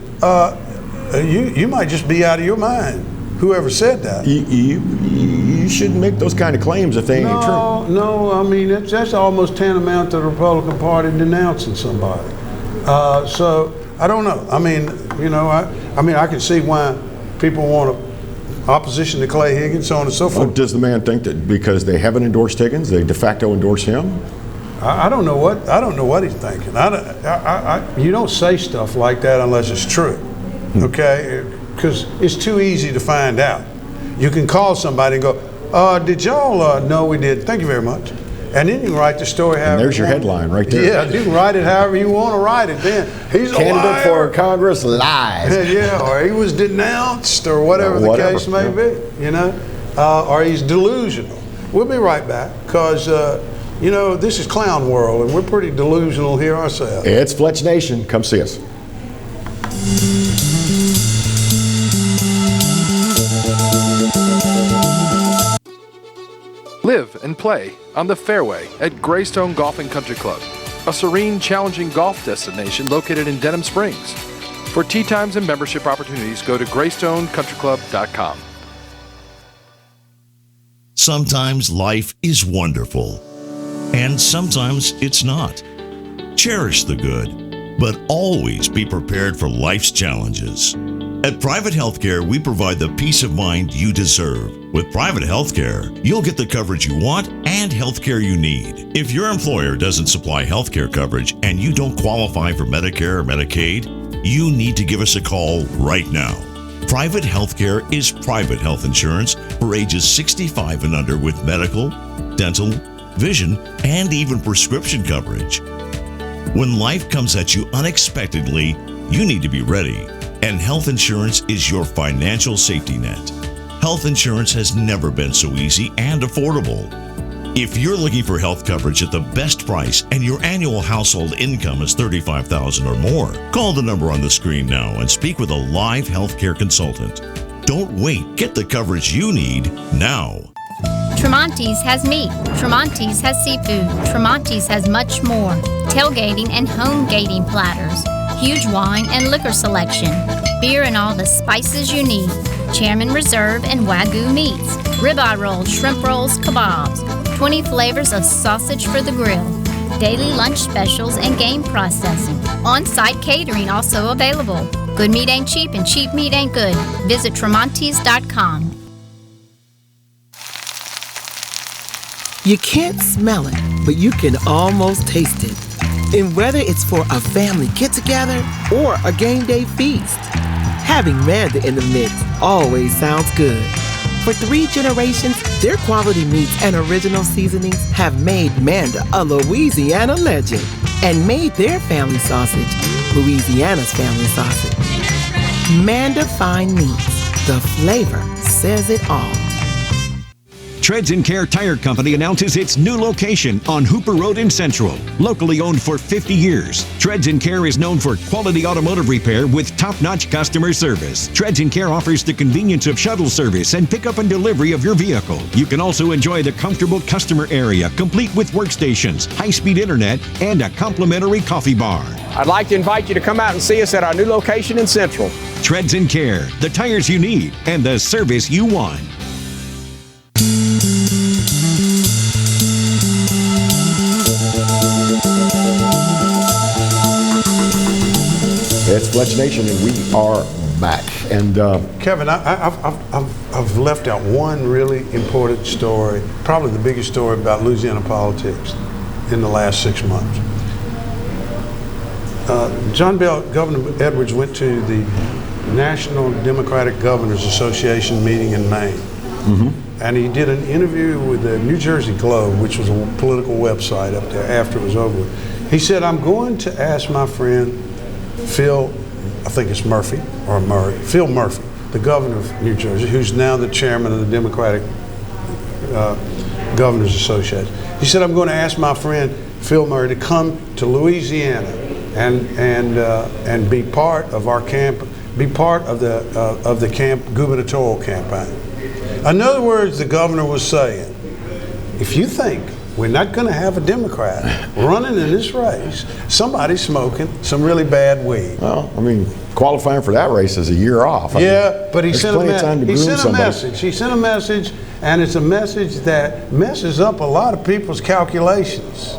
you might just be out of your mind. Whoever said that. You shouldn't make those kind of claims if they ain't true. No, I mean, that's almost tantamount to the Republican Party denouncing somebody. So, I don't know. I mean, I can see why people want opposition to Clay Higgins, so on and so forth. Well, does the man think that because they haven't endorsed Higgins, they de facto endorse him? I don't know what he's thinking. You don't say stuff like that unless it's true, okay? Because it's too easy to find out. You can call somebody and go, did y'all know we did? Thank you very much. And then you can write the story however there's your headline right there. Yeah, you can write it however you want to write it then. He's a candidate for Congress lies. Yeah, or he was denounced or whatever the case may be, or he's delusional. We'll be right back because You know, this is clown world, and we're pretty delusional here ourselves. It's Fletch Nation. Come see us. Live and play on the fairway at Greystone Golf and Country Club, a serene, challenging golf destination located in Denham Springs. For tee times and membership opportunities, go to GreystoneCountryClub.com. Sometimes life is wonderful, and sometimes it's not. Cherish the good, but always be prepared for life's challenges. At Private Healthcare, we provide the peace of mind you deserve. With Private Healthcare, you'll get the coverage you want and healthcare you need. If your employer doesn't supply healthcare coverage and you don't qualify for Medicare or Medicaid, you need to give us a call right now. Private Healthcare is private health insurance for ages 65 and under with medical, dental, vision, and even prescription coverage. When life comes at you unexpectedly, you need to be ready, and health insurance is your financial safety net. Health insurance has never been so easy and affordable. If you're looking for health coverage at the best price and your annual household income is $35,000 or more, call the number on the screen now and speak with a live healthcare consultant. Don't wait. Get the coverage you need now. Tremonti's has meat. Tremonti's has seafood. Tremonti's has much more. Tailgating and home gating platters. Huge wine and liquor selection. Beer and all the spices you need. Chairman Reserve and Wagyu meats. Ribeye rolls, shrimp rolls, kebabs. 20 flavors of sausage for the grill. Daily lunch specials and game processing. On-site catering also available. Good meat ain't cheap and cheap meat ain't good. Visit Tremonti's.com. You can't smell it, but you can almost taste it. And whether it's for a family get-together or a game day feast, having Manda in the mix always sounds good. For 3 generations, their quality meats and original seasonings have made Manda a Louisiana legend and made their family sausage Louisiana's family sausage. Manda Fine Meats. The flavor says it all. Treads & Care Tire Company announces its new location on Hooper Road in Central. Locally owned for 50 years, Treads & Care is known for quality automotive repair with top-notch customer service. Treads & Care offers the convenience of shuttle service and pickup and delivery of your vehicle. You can also enjoy the comfortable customer area, complete with workstations, high-speed internet, and a complimentary coffee bar. I'd like to invite you to come out and see us at our new location in Central. Treads & Care, the tires you need and the service you want. It's Fletch Nation, and we are back. And Kevin, I've left out one really important story, probably the biggest story about Louisiana politics in the last 6 months. John Bell, Governor Edwards went to the National Democratic Governors Association meeting in Maine. And he did an interview with the New Jersey Globe, which was a political website up there after it was over with. He said, I'm going to ask my friend Phil, I think it's Murphy, or Murray, Phil Murphy, the governor of New Jersey, who's now the chairman of the Democratic Governors Association. He said, I'm going to ask my friend Phil Murray to come to Louisiana and be part of our camp, be part of the gubernatorial campaign. In other words, the governor was saying, if you think we're not going to have a Democrat running in this race, somebody's smoking some really bad weed. Well, I mean, qualifying for that race is a year off. But he sent a message. He sent a message, and it's a message that messes up a lot of people's calculations.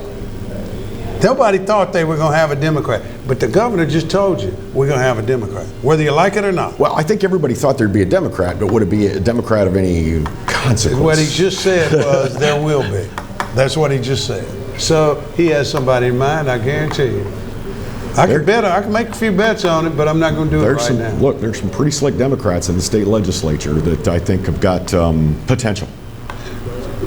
Nobody thought they were going to have a Democrat, but the governor just told you we're going to have a Democrat, whether you like it or not. Well, I think everybody thought there'd be a Democrat, but would it be a Democrat of any consequence? What he just said was there will be. That's what he just said. So he has somebody in mind, I guarantee you. I can make a few bets on it, but I'm not going to do it right now. Look, there's some pretty slick Democrats in the state legislature that I think have got potential.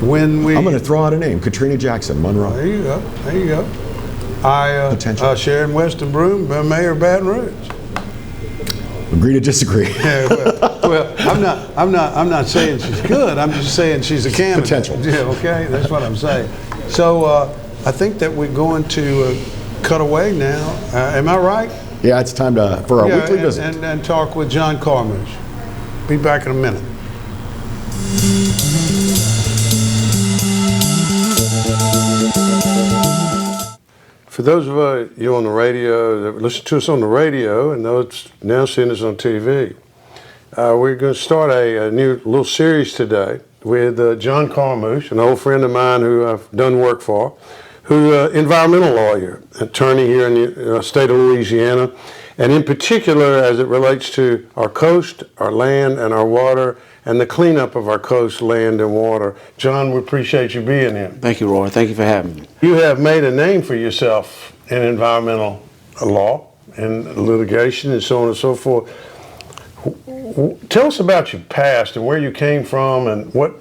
I'm going to throw out a name, Katrina Jackson, Monroe. There you go. There you go. Sharon Weston Broom, Mayor of Baton Rouge. Agree to disagree. Yeah, well, Well, I'm not saying she's good. I'm just saying she's a candidate. Potential. Yeah. Okay. That's what I'm saying. So I think that we're going to cut away now. Am I right? Yeah, it's time for our weekly visit. And talk with John Carmouche. Be back in a minute. For those of you on the radio that listen to us on the radio and those now seeing us on TV, we're going to start a new little series today with John Carmouche, an old friend of mine who I've done work for, who's an environmental lawyer, attorney here in the state of Louisiana, and in particular as it relates to our coast, our land, and our water, and the cleanup of our coast, land, and water. John, we appreciate you being here. Thank you, Roy. Thank you for having me. You have made a name for yourself in environmental law and litigation and so on and so forth. Tell us about your past and where you came from and what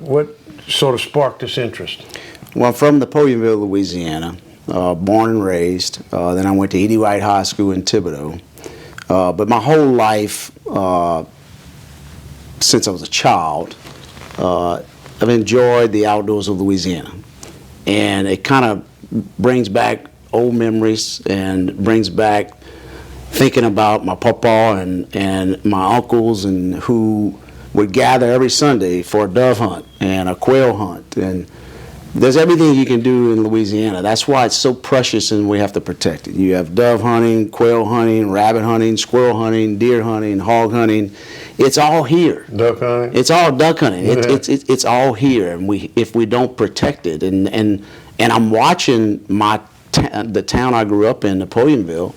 sort of sparked this interest. Well, I'm from Napoleonville, Louisiana, born and raised. Then I went to E.D. White High School in Thibodaux. But my whole life, since I was a child, I've enjoyed the outdoors of Louisiana. And it kind of brings back old memories and brings back thinking about my papa and my uncles and who would gather every Sunday for a dove hunt and a quail hunt. And there's everything you can do in Louisiana. That's why it's so precious and we have to protect it. You have dove hunting, quail hunting, rabbit hunting, squirrel hunting, deer hunting, hog hunting. It's all here. Duck hunting? It's all duck hunting. Yeah. It's all here. And if we don't protect it, and I'm watching the town I grew up in, Napoleonville,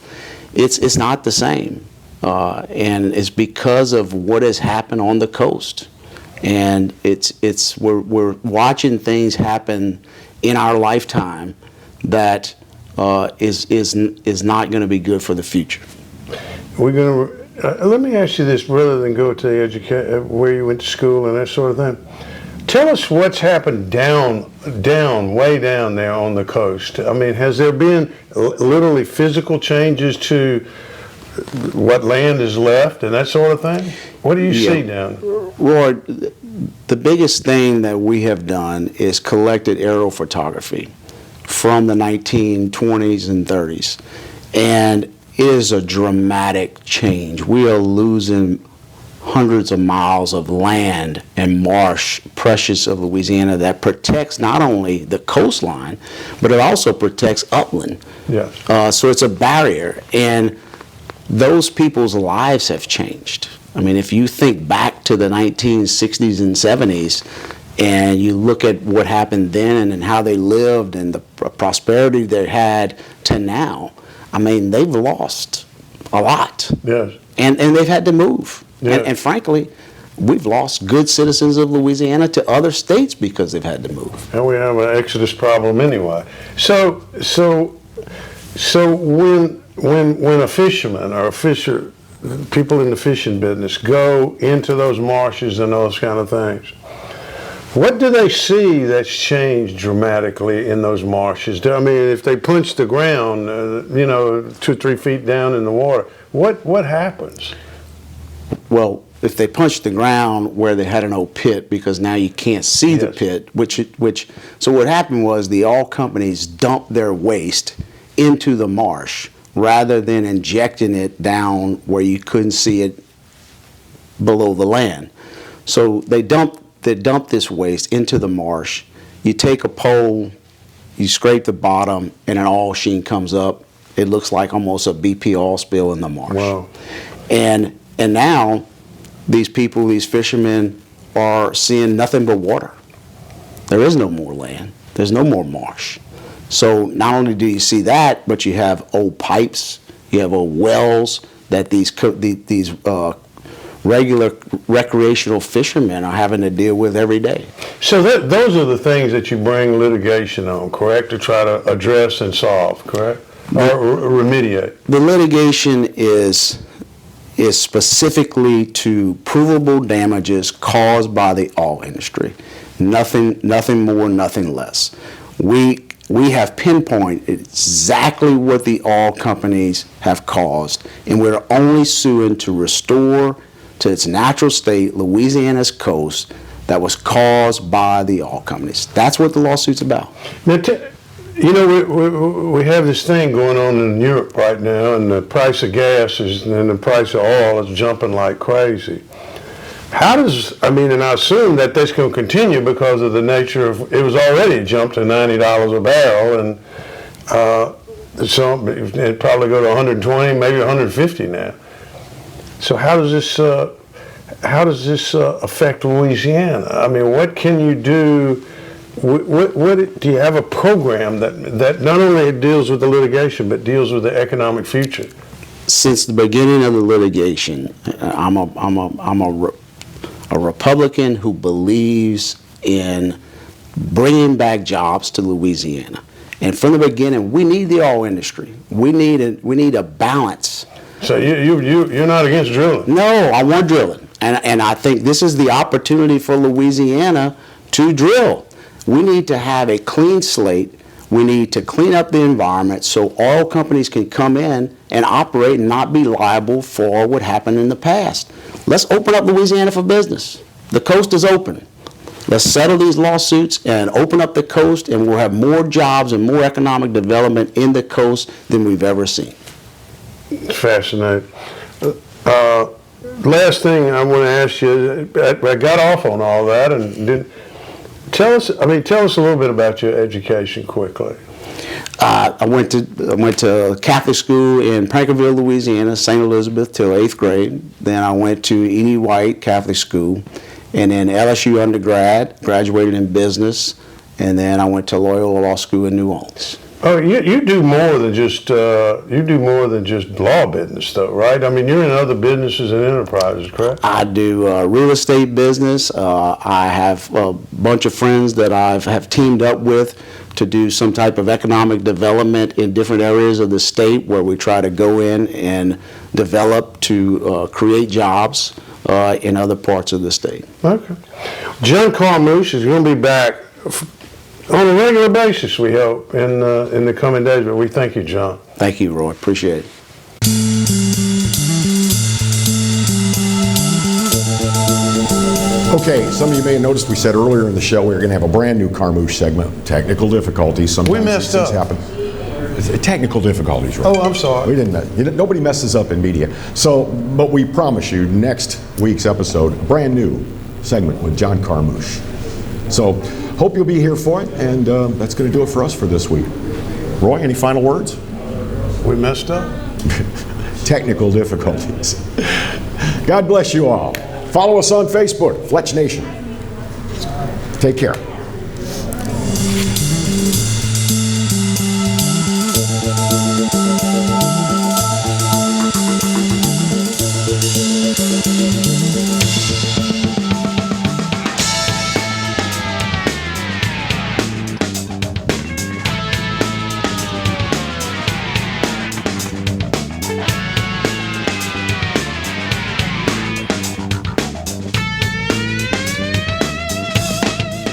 it's not the same. And it's because of what has happened on the coast. And we're watching things happen in our lifetime that is not going to be good for the future. We're going to let me ask you this, rather than go to the where you went to school and that sort of thing. Tell us what's happened way down there on the coast. I mean, has there been literally physical changes to what land is left and that sort of thing? What do you see down there? Roy, the biggest thing that we have done is collected aerial photography from the 1920s and 30s. And it is a dramatic change. We are losing hundreds of miles of land and marsh, precious of Louisiana, that protects not only the coastline, but it also protects upland. Yes. So it's a barrier. And those people's lives have changed. I mean, if you think back to the 1960s and 70s and you look at what happened then and how they lived and the prosperity they had to now, I mean, they've lost a lot. Yes. And they've had to move. Yes. And frankly, we've lost good citizens of Louisiana to other states because they've had to move. And we have an exodus problem anyway. So when a fisherman or people in the fishing business go into those marshes and those kind of things, what do they see that's changed dramatically in those marshes? I mean, if they punch the ground, 2 or 3 feet down in the water, what happens? Well, if they punch the ground where they had an old pit, because now you can't see the pit, so what happened was the oil companies dumped their waste into the marsh rather than injecting it down where you couldn't see it below the land. So they dump this waste into the marsh. You take a pole, you scrape the bottom, and an oil sheen comes up. It looks like almost a BP oil spill in the marsh. Wow. And now these people, these fishermen, are seeing nothing but water. There is no more land. There's no more marsh. So not only do you see that, but you have old pipes, you have old wells that these regular recreational fishermen are having to deal with every day. So those are the things that you bring litigation on, correct? To try to address and solve, correct? Or remediate? The litigation is specifically to provable damages caused by the oil industry. Nothing more, nothing less. We have pinpointed exactly what the oil companies have caused, and we're only suing to restore to its natural state, Louisiana's coast, that was caused by the oil companies. That's what the lawsuit's about. Now, you know, we have this thing going on in Europe right now, and the price of gas and the price of oil is jumping like crazy. How does, I mean, and I assume that that's going to continue because of the nature of, it was already jumped to $90 a barrel, and so it'd probably go to 120, maybe 150 now. So how does this affect Louisiana? I mean, what can you do? What do you have a program that not only deals with the litigation but deals with the economic future? Since the beginning of the litigation, I'm a Republican who believes in bringing back jobs to Louisiana. And from the beginning, we need the oil industry. We need a balance. So you're not against drilling? No, I want drilling. And I think this is the opportunity for Louisiana to drill. We need to have a clean slate. We need to clean up the environment so oil companies can come in and operate and not be liable for what happened in the past. Let's open up Louisiana for business. The coast is open. Let's settle these lawsuits and open up the coast, and we'll have more jobs and more economic development in the coast than we've ever seen. It's fascinating. Last thing I want to ask you, I got off on all that, and tell us a little bit about your education quickly. I went to Catholic school in Prankerville, Louisiana, St. Elizabeth till 8th grade. Then I went to E.D. White Catholic School, and then LSU undergrad, graduated in business, and then I went to Loyola Law School in New Orleans. Oh, you do more than just law business, though, right? I mean, you're in other businesses and enterprises, correct? I do real estate business. I have a bunch of friends that I have teamed up with to do some type of economic development in different areas of the state, where we try to go in and develop to create jobs in other parts of the state. Okay. John Carmouche is going to be back on a regular basis, we hope, in the coming days. But we thank you, John. Thank you, Roy. Appreciate it. Okay, some of you may have noticed we said earlier in the show we were going to have a brand new Carmouche segment. Technical difficulties. Sometimes we messed up. Happen. Technical difficulties, right? Oh, I'm sorry. We didn't. Nobody messes up in media. So, but we promise you, next week's episode, a brand new segment with John Carmouche. So, hope you'll be here for it, and that's going to do it for us for this week. Roy, any final words? We messed up. Technical difficulties. God bless you all. Follow us on Facebook, Fletch Nation. Take care.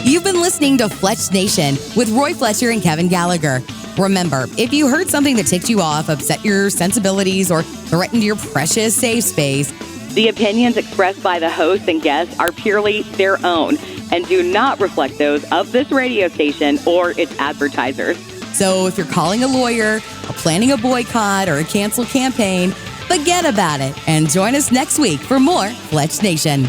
You've been listening to Fletch Nation with Roy Fletcher and Kevin Gallagher. Remember, if you heard something that ticked you off, upset your sensibilities, or threatened your precious safe space, the opinions expressed by the hosts and guests are purely their own and do not reflect those of this radio station or its advertisers. So if you're calling a lawyer, or planning a boycott, or a cancel campaign, forget about it and join us next week for more Fletch Nation.